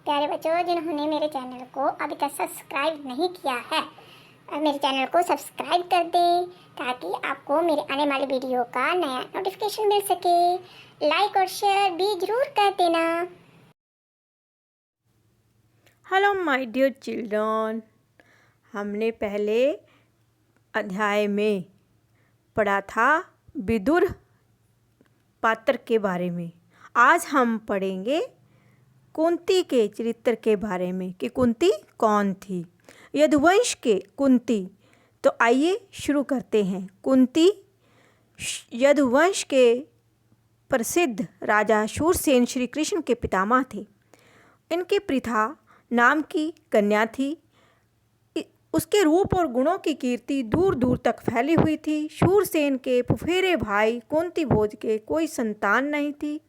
प्यारे बच्चों, जिन्होंने मेरे चैनल को अभी तक सब्सक्राइब नहीं किया है, मेरे चैनल को सब्सक्राइब कर दें ताकि आपको मेरे आने वाले वीडियो का नया नोटिफिकेशन मिल सके। लाइक और शेयर भी जरूर कर देना। हेलो माय डियर चिल्ड्रन, हमने पहले अध्याय में पढ़ा था विदुर पात्र के बारे में। आज हम पढ़ेंगे कुंती के चरित्र के बारे में कि कुंती कौन थी। यदुवंश के कुंती। तो आइए शुरू करते हैं। कुंती यदुवंश के प्रसिद्ध राजा शूरसेन श्री कृष्ण के पितामह थे। इनके पृथा नाम की कन्या थी। उसके रूप और गुणों की कीर्ति दूर दूर तक फैली हुई थी। शूरसेन के फुफेरे भाई कुंती भोज के कोई संतान नहीं थी।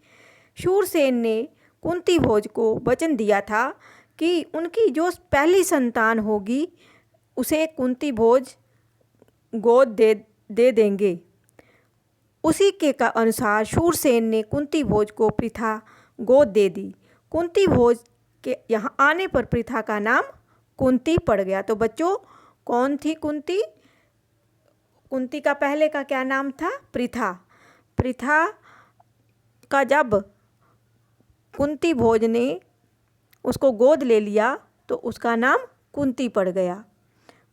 शूरसेन ने कुंती भोज को वचन दिया था कि उनकी जो पहली संतान होगी उसे कुंती भोज गोद दे देंगे। उसी के का अनुसार शूरसेन ने कुंती भोज को पृथा गोद दे दी। कुंती भोज के यहाँ आने पर पृथा का नाम कुंती पड़ गया। तो बच्चों, कौन थी कुंती? कुंती का पहले का क्या नाम था? पृथा। पृथा का जब कुंती भोज ने उसको गोद ले लिया तो उसका नाम कुंती पड़ गया।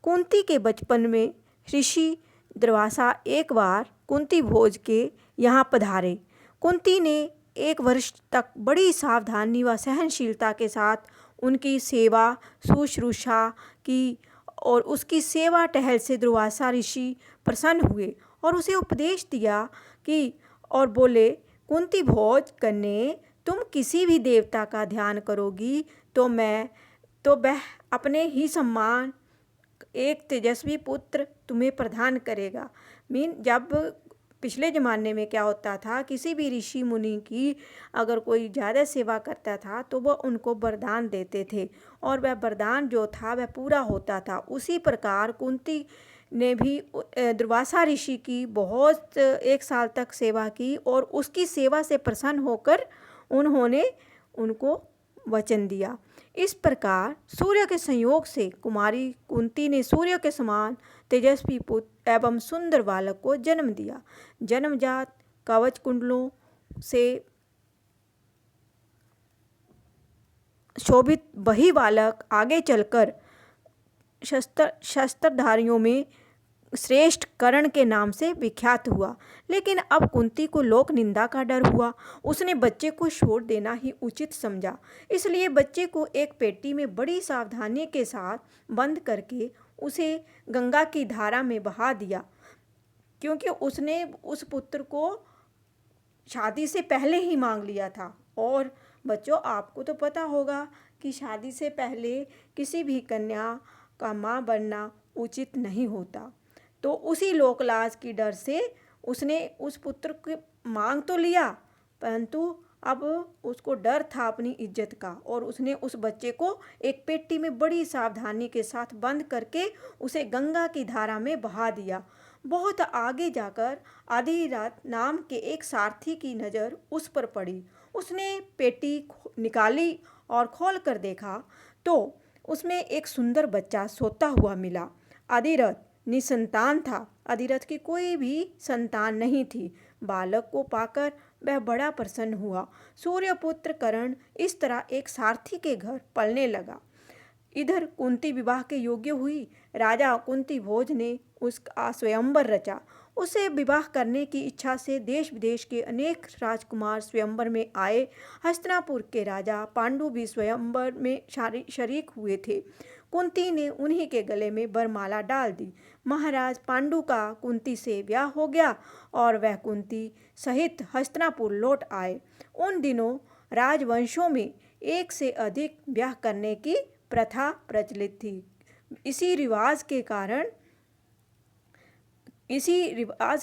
कुंती के बचपन में ऋषि दुर्वासा एक बार कुंती भोज के यहाँ पधारे। कुंती ने 1 वर्ष तक बड़ी सावधानी व सहनशीलता के साथ उनकी सेवा शुश्रूषा की और उसकी सेवा टहल से दुर्वासा ऋषि प्रसन्न हुए और उसे उपदेश दिया कि और बोले, कुंती भोज कन्ये, तुम किसी भी देवता का ध्यान करोगी तो वह अपने ही सम्मान एक तेजस्वी पुत्र तुम्हें प्रदान करेगा। जब पिछले ज़माने में क्या होता था, किसी भी ऋषि मुनि की अगर कोई ज़्यादा सेवा करता था तो वह उनको वरदान देते थे और वह वरदान जो था वह पूरा होता था। उसी प्रकार कुंती ने भी दुर्वासा ऋषि की बहुत 1 साल तक सेवा की और उसकी सेवा से प्रसन्न होकर उन्होंने उनको वचन दिया। इस प्रकार सूर्य के संयोग से कुमारी कुंती ने सूर्य के समान तेजस्वी पुत्र एवं सुंदर बालक को जन्म दिया। जन्मजात कवच कुंडलों से शोभित वही बालक आगे चलकर शस्त्रधारियों में श्रेष्ठ कर्ण के नाम से विख्यात हुआ। लेकिन अब कुंती को लोक निंदा का डर हुआ। उसने बच्चे को छोड़ देना ही उचित समझा। इसलिए बच्चे को एक पेटी में बड़ी सावधानी के साथ बंद करके उसे गंगा की धारा में बहा दिया, क्योंकि उसने उस पुत्र को शादी से पहले ही मांग लिया था। और बच्चों, आपको तो पता होगा कि शादी से पहले किसी भी कन्या का माँ बनना उचित नहीं होता। तो उसी लोकलाज की डर से उसने उस पुत्र की मांग तो लिया, परंतु अब उसको डर था अपनी इज्जत का और उसने उस बच्चे को एक पेटी में बड़ी सावधानी के साथ बंद करके उसे गंगा की धारा में बहा दिया। बहुत आगे जाकर आधी रात नाम के एक सारथी की नज़र उस पर पड़ी। उसने पेटी निकाली और खोल कर देखा तो उसमें एक सुंदर बच्चा सोता हुआ मिला। अधिरथ निसंतान था। अधिरथ की कोई भी संतान नहीं थी। बालक को पाकर वह बड़ा प्रसन्न हुआ। सूर्यपुत्र कर्ण इस तरह एक सारथी के घर पलने लगा। इधर कुंती विवाह के योग्य हुई। राजा कुंती भोज ने उसका स्वयंवर रचा। उसे विवाह करने की इच्छा से देश विदेश के अनेक राजकुमार स्वयंवर में आए। हस्तिनापुर के राजा पांडु भी स्वयंवर में शरीक हुए थे। कुंती ने उन्हीं के गले में वरमाला डाल दी। महाराज पांडु का कुंती से ब्याह हो गया और वह कुंती सहित हस्तिनापुर लौट आए। उन दिनों राजवंशों में एक से अधिक ब्याह करने की प्रथा प्रचलित थी। इसी रिवाज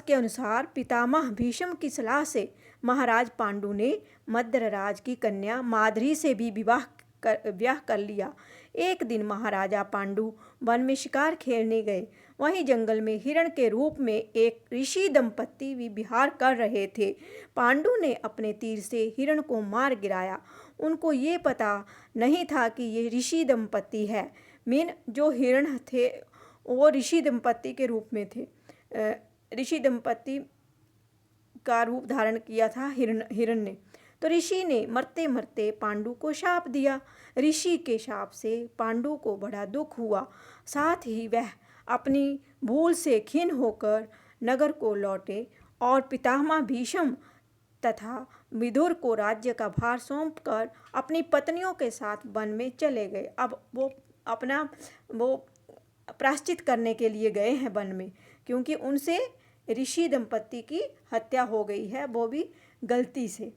के अनुसार पितामह भीष्म की सलाह से महाराज पांडु ने मद्रराज की कन्या माद्री से भी ब्याह कर लिया। एक दिन महाराजा पांडु वन में शिकार खेलने गए। वहीं जंगल में हिरण के रूप में एक ऋषि दंपत्ति विहार कर रहे थे। पांडु ने अपने तीर से हिरण को मार गिराया। उनको ये पता नहीं था कि ये ऋषि दंपति है। मीन जो हिरण थे वो ऋषि दंपति के रूप में थे। ऋषि दंपति का रूप धारण किया था हिरण ने। तो ऋषि ने मरते मरते पांडु को शाप दिया। ऋषि के शाप से पांडु को बड़ा दुख हुआ। साथ ही वह अपनी भूल से खिन्न होकर नगर को लौटे और पितामह भीष्म तथा विदुर को राज्य का भार सौंपकर अपनी पत्नियों के साथ वन में चले गए। अब वो प्रायश्चित करने के लिए गए हैं वन में, क्योंकि उनसे ऋषि दंपति की हत्या हो गई है, वो भी गलती से।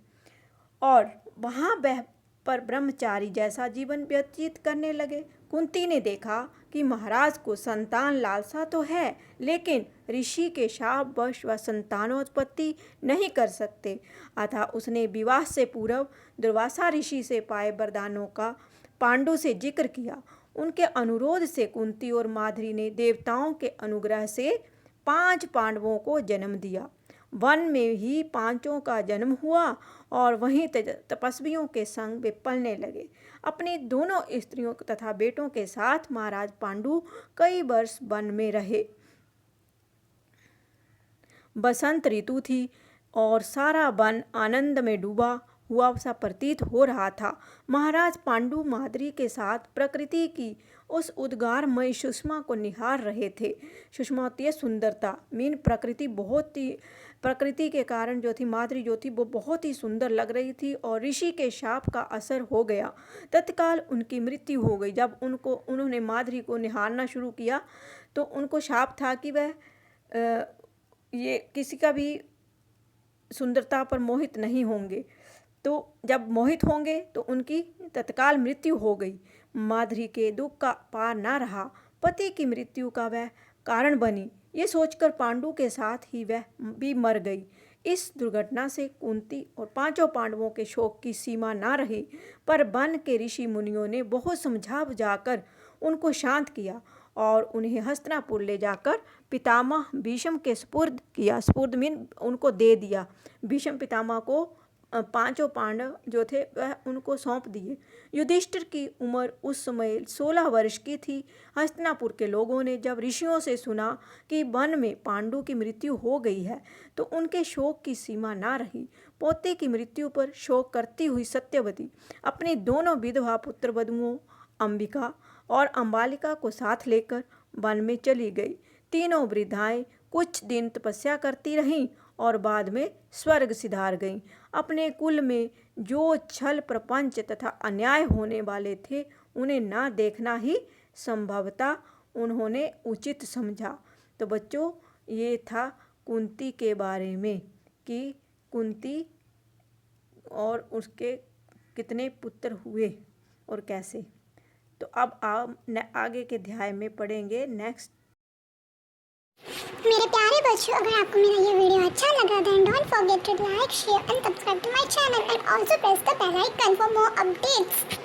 और वहाँ वह पर ब्रह्मचारी जैसा जीवन व्यतीत करने लगे। कुंती ने देखा कि महाराज को संतान लालसा तो है, लेकिन ऋषि के शाप वश वह संतानोत्पत्ति नहीं कर सकते। अतः उसने विवाह से पूर्व दुर्वासा ऋषि से पाए वरदानों का पांडु से जिक्र किया। उनके अनुरोध से कुंती और माद्री ने देवताओं के अनुग्रह से 5 पांडवों को जन्म दिया। वन में ही 5 का जन्म हुआ और वहीं तपस्वियों के संग वे पलने लगे। अपनी दोनों स्त्रियों तथा बेटों के साथ महाराज पांडु कई वर्ष वन में रहे। बसंत ऋतु थी और सारा वन आनंद में डूबा हुआ सा प्रतीत हो रहा था। महाराज पांडु माद्री के साथ प्रकृति की उस उद्गारमय सुषमा को निहार रहे थे। सुषमातीय सुंदरता मीन प्रकृति के कारण जो थी माद्री जो थी वो बहुत ही सुंदर लग रही थी और ऋषि के शाप का असर हो गया। तत्काल उनकी मृत्यु हो गई। जब उन्होंने माद्री को निहारना शुरू किया तो उनको शाप था कि वह ये किसी का भी सुंदरता पर मोहित नहीं होंगे, तो जब मोहित होंगे तो उनकी तत्काल मृत्यु हो गई। माद्री के दुख का पार ना रहा, पति की मृत्यु का वह कारण बनी। ये सोचकर पांडु के साथ ही वह भी मर गई। इस दुर्घटना से कुंती और 5 पांडवों के शोक की सीमा ना रही, पर वन के ऋषि मुनियों ने बहुत समझा बुझाकर उनको शांत किया और उन्हें हस्तिनापुर ले जाकर पितामह भीष्म के सुपुर्द किया। सुपुर्द मीन उनको दे दिया। भीष्म पितामह को 5 पांडव जो थे वह उनको सौंप दिए। युधिष्ठिर की उम्र उस समय 16 वर्ष की थी। हस्तिनापुर के लोगों ने जब ऋषियों से सुना कि वन में पांडु की मृत्यु हो गई है तो उनके शोक की सीमा ना रही। पोते की मृत्यु पर शोक करती हुई सत्यवती अपनी दोनों विधवा पुत्र वधुओं अंबिका और अंबालिका को साथ लेकर वन में चली गई। तीनों वृद्धाएं कुछ दिन तपस्या करती रहीं और बाद में स्वर्ग सिधार गईं। अपने कुल में जो छल प्रपंच तथा अन्याय होने वाले थे उन्हें ना देखना ही संभवतः उन्होंने उचित समझा। तो बच्चों ये था कुंती के बारे में कि कुंती और उसके कितने पुत्र हुए और कैसे। तो अब आप आगे के अध्याय में पढ़ेंगे नेक्स्ट। मेरे प्यारे बच्चों, अगर आपको मेरा ये वीडियो अच्छा लगा then don't forget to like, share and subscribe to my channel and also press the bell icon for more updates.